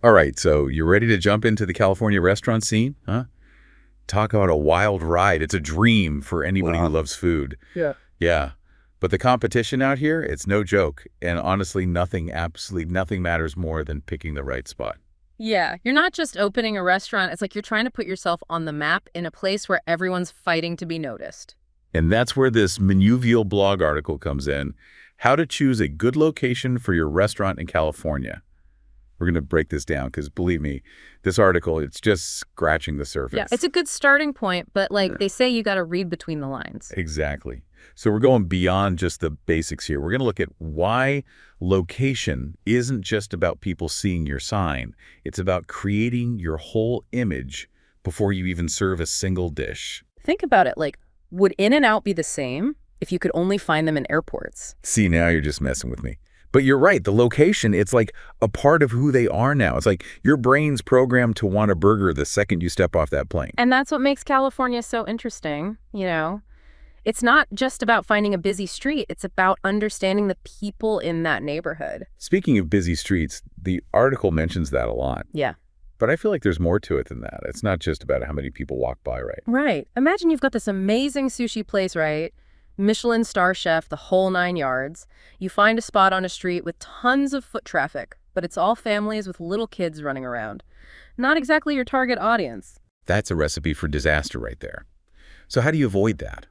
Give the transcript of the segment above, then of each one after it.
All right, so you ready to jump into the California restaurant scene? Huh? Talk about a wild ride. It's a dream for anybody who Wow. loves food. Yeah. Yeah. But the competition out here, it's no joke. And honestly, absolutely nothing matters more than picking the right spot. Yeah, you're not just opening a restaurant. It's like you're trying to put yourself on the map in a place where everyone's fighting to be noticed. And that's where this Menuvial blog article comes in. How to choose a good location for your restaurant in California. We're going to break this down because believe me, this article, it's just scratching the surface. Yeah, it's a good starting point, but like they say, you got to read between the lines. Exactly. So we're going beyond just the basics here. We're going to look at why location isn't just about people seeing your sign. It's about creating your whole image before you even serve a single dish. Think about it. Like, would In-N-Out be the same if you could only find them in airports? See, now you're just messing with me. But you're right. The location, it's like a part of who they are now. It's like your brain's programmed to want a burger the second you step off that plane. And that's what makes California so interesting, you know? It's not just about finding a busy street. It's about understanding the people in that neighborhood. Speaking of busy streets, the article mentions that a lot. Yeah. But I feel like there's more to it than that. It's not just about how many people walk by, right? Right. Imagine you've got this amazing sushi place, right? Michelin star chef, the whole 9 yards. You find a spot on a street with tons of foot traffic, but it's all families with little kids running around. Not exactly your target audience. That's a recipe for disaster right there. So how do you avoid that?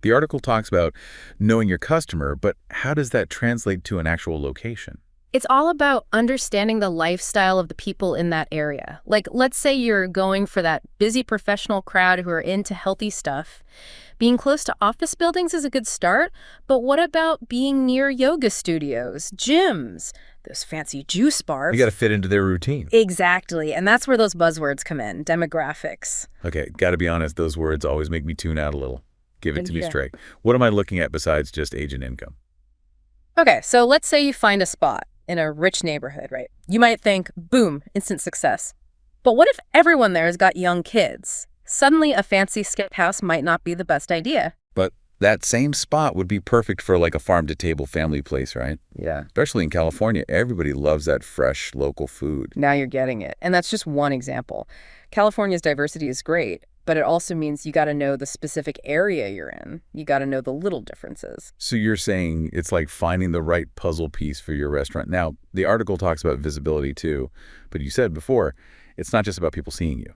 The article talks about knowing your customer, but how does that translate to an actual location? It's all about understanding the lifestyle of the people in that area. Like, let's say you're going for that busy professional crowd who are into healthy stuff. Being close to office buildings is a good start, but what about being near yoga studios, gyms, those fancy juice bars? You got to fit into their routine. Exactly, and that's where those buzzwords come in, demographics. Okay, got to be honest, those words always make me tune out a little. Give it to me Yeah. straight. What am I looking at besides just age and income? Okay, so let's say you find a spot in a rich neighborhood, right? You might think, boom, instant success. But what if everyone there has got young kids? Suddenly, a fancy skip house might not be the best idea. But that same spot would be perfect for like a farm-to-table family place, right? Yeah. Especially in California, everybody loves that fresh local food. Now you're getting it. And that's just one example. California's diversity is great, but it also means you got to know the specific area you're in. You got to know the little differences. So you're saying it's like finding the right puzzle piece for your restaurant. Now, the article talks about visibility too, but you said before, it's not just about people seeing you.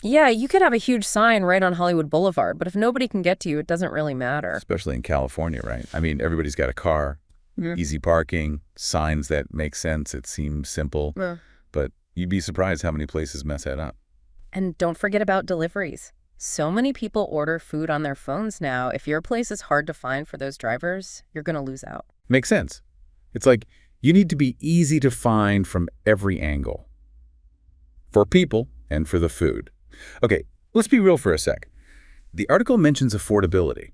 Yeah, you could have a huge sign right on Hollywood Boulevard, but if nobody can get to you, it doesn't really matter. Especially in California, right? I mean, everybody's got a car, easy parking, signs that make sense. It seems simple, but you'd be surprised how many places mess that up. And don't forget about deliveries. So many people order food on their phones now. If your place is hard to find for those drivers, you're going to lose out. Makes sense. It's like you need to be easy to find from every angle. For people and for the food. Okay, let's be real for a sec. The article mentions affordability,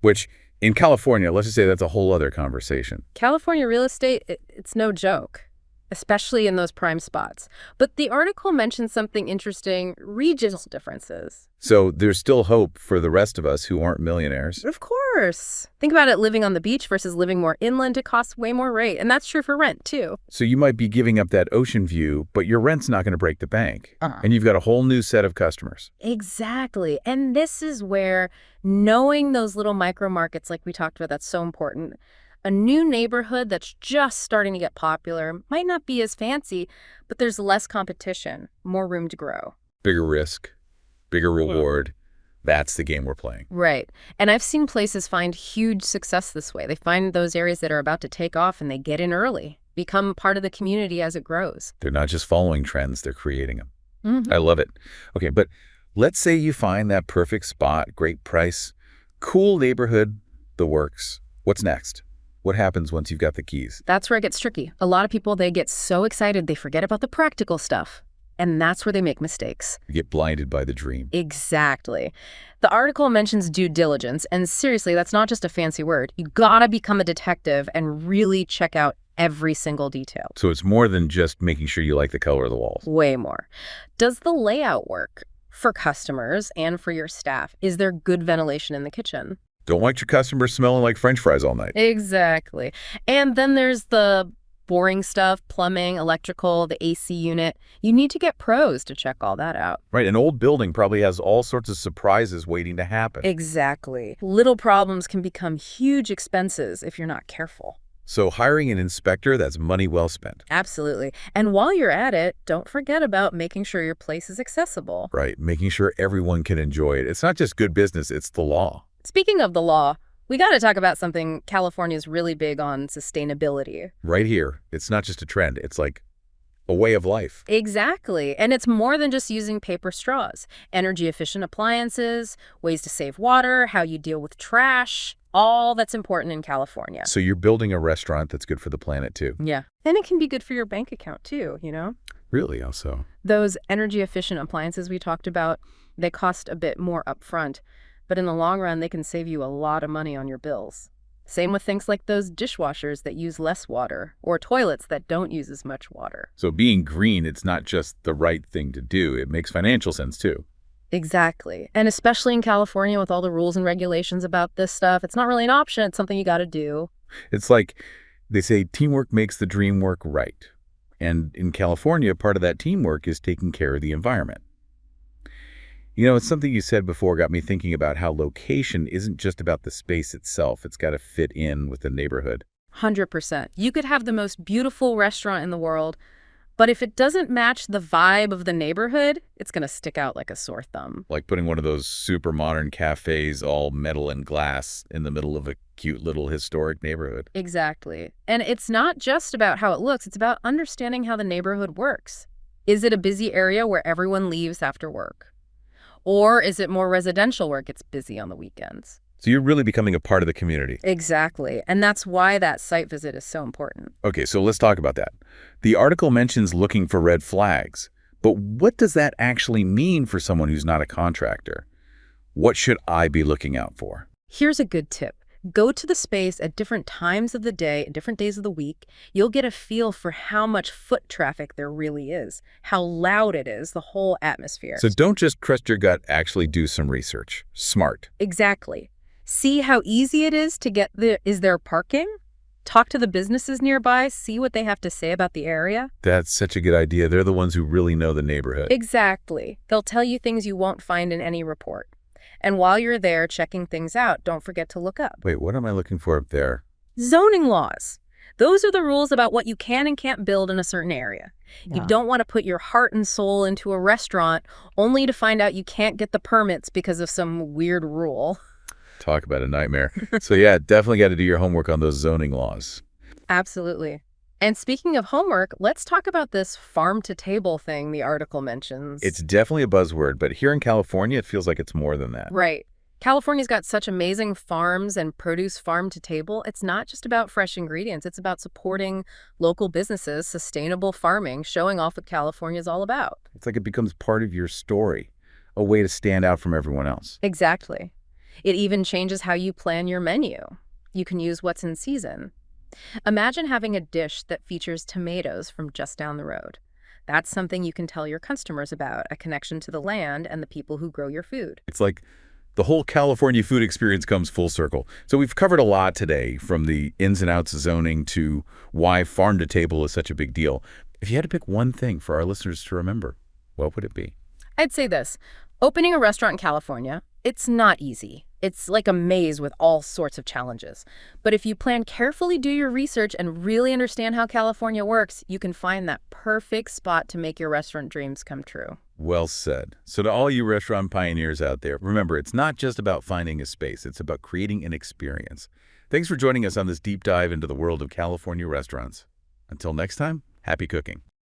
which in California, let's just say that's a whole other conversation. California real estate, it's no joke, especially in those prime spots. But the article mentions something interesting, regional differences. So there's still hope for the rest of us who aren't millionaires. Of course. Think about it, living on the beach versus living more inland, it costs way more rate. And that's true for rent, too. So you might be giving up that ocean view, but your rent's not going to break the bank. And you've got a whole new set of customers. Exactly. And this is where knowing those little micro markets like we talked about, that's so important. A new neighborhood that's just starting to get popular might not be as fancy, but there's less competition, more room to grow. Bigger risk, bigger reward. That's the game we're playing. Right. And I've seen places find huge success this way. They find those areas that are about to take off and they get in early, become part of the community as it grows. They're not just following trends, they're creating them. I love it. Okay, but let's say you find that perfect spot, great price, cool neighborhood, the works. What's next? What happens once you've got the keys? That's where it gets tricky. A lot of people, they get so excited, they forget about the practical stuff. And that's where they make mistakes. You get blinded by the dream. Exactly. The article mentions due diligence, and seriously, that's not just a fancy word. You gotta become a detective and really check out every single detail. So it's more than just making sure you like the color of the walls. Way more. Does the layout work for customers and for your staff? Is there good ventilation in the kitchen? Don't want your customers smelling like French fries all night. Exactly. And then there's the boring stuff, plumbing, electrical, the AC unit. You need to get pros to check all that out. Right, an old building probably has all sorts of surprises waiting to happen. Exactly. Little problems can become huge expenses if you're not careful. So hiring an inspector, that's money well spent. Absolutely. And while you're at it, don't forget about making sure your place is accessible. Right, making sure everyone can enjoy it. It's not just good business, it's the law. Speaking of the law, we got to talk about something California's really big on: sustainability. Right here, it's not just a trend, it's like a way of life. Exactly. And it's more than just using paper straws. Energy efficient appliances, ways to save water, how you deal with trash, all that's important in California. So you're building a restaurant that's good for the planet too. Yeah. And it can be good for your bank account too, you know? Really, how so? Those energy efficient appliances we talked about, they cost a bit more upfront, but in the long run, they can save you a lot of money on your bills. Same with things like those dishwashers that use less water, or toilets that don't use as much water. So being green, it's not just the right thing to do, it makes financial sense too. Exactly. And especially in California with all the rules and regulations about this stuff, it's not really an option. It's something you got to do. It's like they say teamwork makes the dream work right. And in California, part of that teamwork is taking care of the environment. You know, it's something you said before got me thinking about how location isn't just about the space itself. It's got to fit in with the neighborhood. 100%. You could have the most beautiful restaurant in the world, but if it doesn't match the vibe of the neighborhood, it's going to stick out like a sore thumb. Like putting one of those super modern cafes, all metal and glass, in the middle of a cute little historic neighborhood. Exactly. And it's not just about how it looks. It's about understanding how the neighborhood works. Is it a busy area where everyone leaves after work? Or is it more residential where it gets busy on the weekends? So you're really becoming a part of the community. Exactly. And that's why that site visit is so important. Okay, so let's talk about that. The article mentions looking for red flags, but what does that actually mean for someone who's not a contractor? What should I be looking out for? Here's a good tip. Go to the space at different times of the day, different days of the week. You'll get a feel for how much foot traffic there really is, how loud it is, the whole atmosphere. So don't just trust your gut, actually do some research. Smart. Exactly. See how easy it is to get there. Is there parking? Talk to the businesses nearby, see what they have to say about the area. That's such a good idea. They're the ones who really know the neighborhood. Exactly. They'll tell you things you won't find in any report. And while you're there checking things out, don't forget to look up Wait, what am I looking for up there? zoning laws. Those are the rules about what you can and can't build in a certain area. Yeah. You don't want to put your heart and soul into a restaurant only to find out you can't get the permits because of some weird rule. Talk about a nightmare. So yeah, definitely got to do your homework on those zoning laws. Absolutely. And speaking of homework, let's talk about this farm-to-table thing the article mentions. It's definitely a buzzword, but here in California, it feels like it's more than that. Right. California's got such amazing farms and produce farm-to-table. It's not just about fresh ingredients. It's about supporting local businesses, sustainable farming, showing off what California's all about. It's like it becomes part of your story, a way to stand out from everyone else. Exactly. It even changes how you plan your menu. You can use what's in season. Imagine having a dish that features tomatoes from just down the road. That's something you can tell your customers about, a connection to the land and the people who grow your food. It's like the whole California food experience comes full circle. So we've covered a lot today, from the ins and outs of zoning to why farm to table is such a big deal. If you had to pick one thing for our listeners to remember, what would it be? I'd say this. Opening a restaurant in California, it's not easy. It's like a maze with all sorts of challenges. But if you plan carefully, do your research, and really understand how California works, you can find that perfect spot to make your restaurant dreams come true. Well said. So to all you restaurant pioneers out there, remember, it's not just about finding a space. It's about creating an experience. Thanks for joining us on this deep dive into the world of California restaurants. Until next time, happy cooking.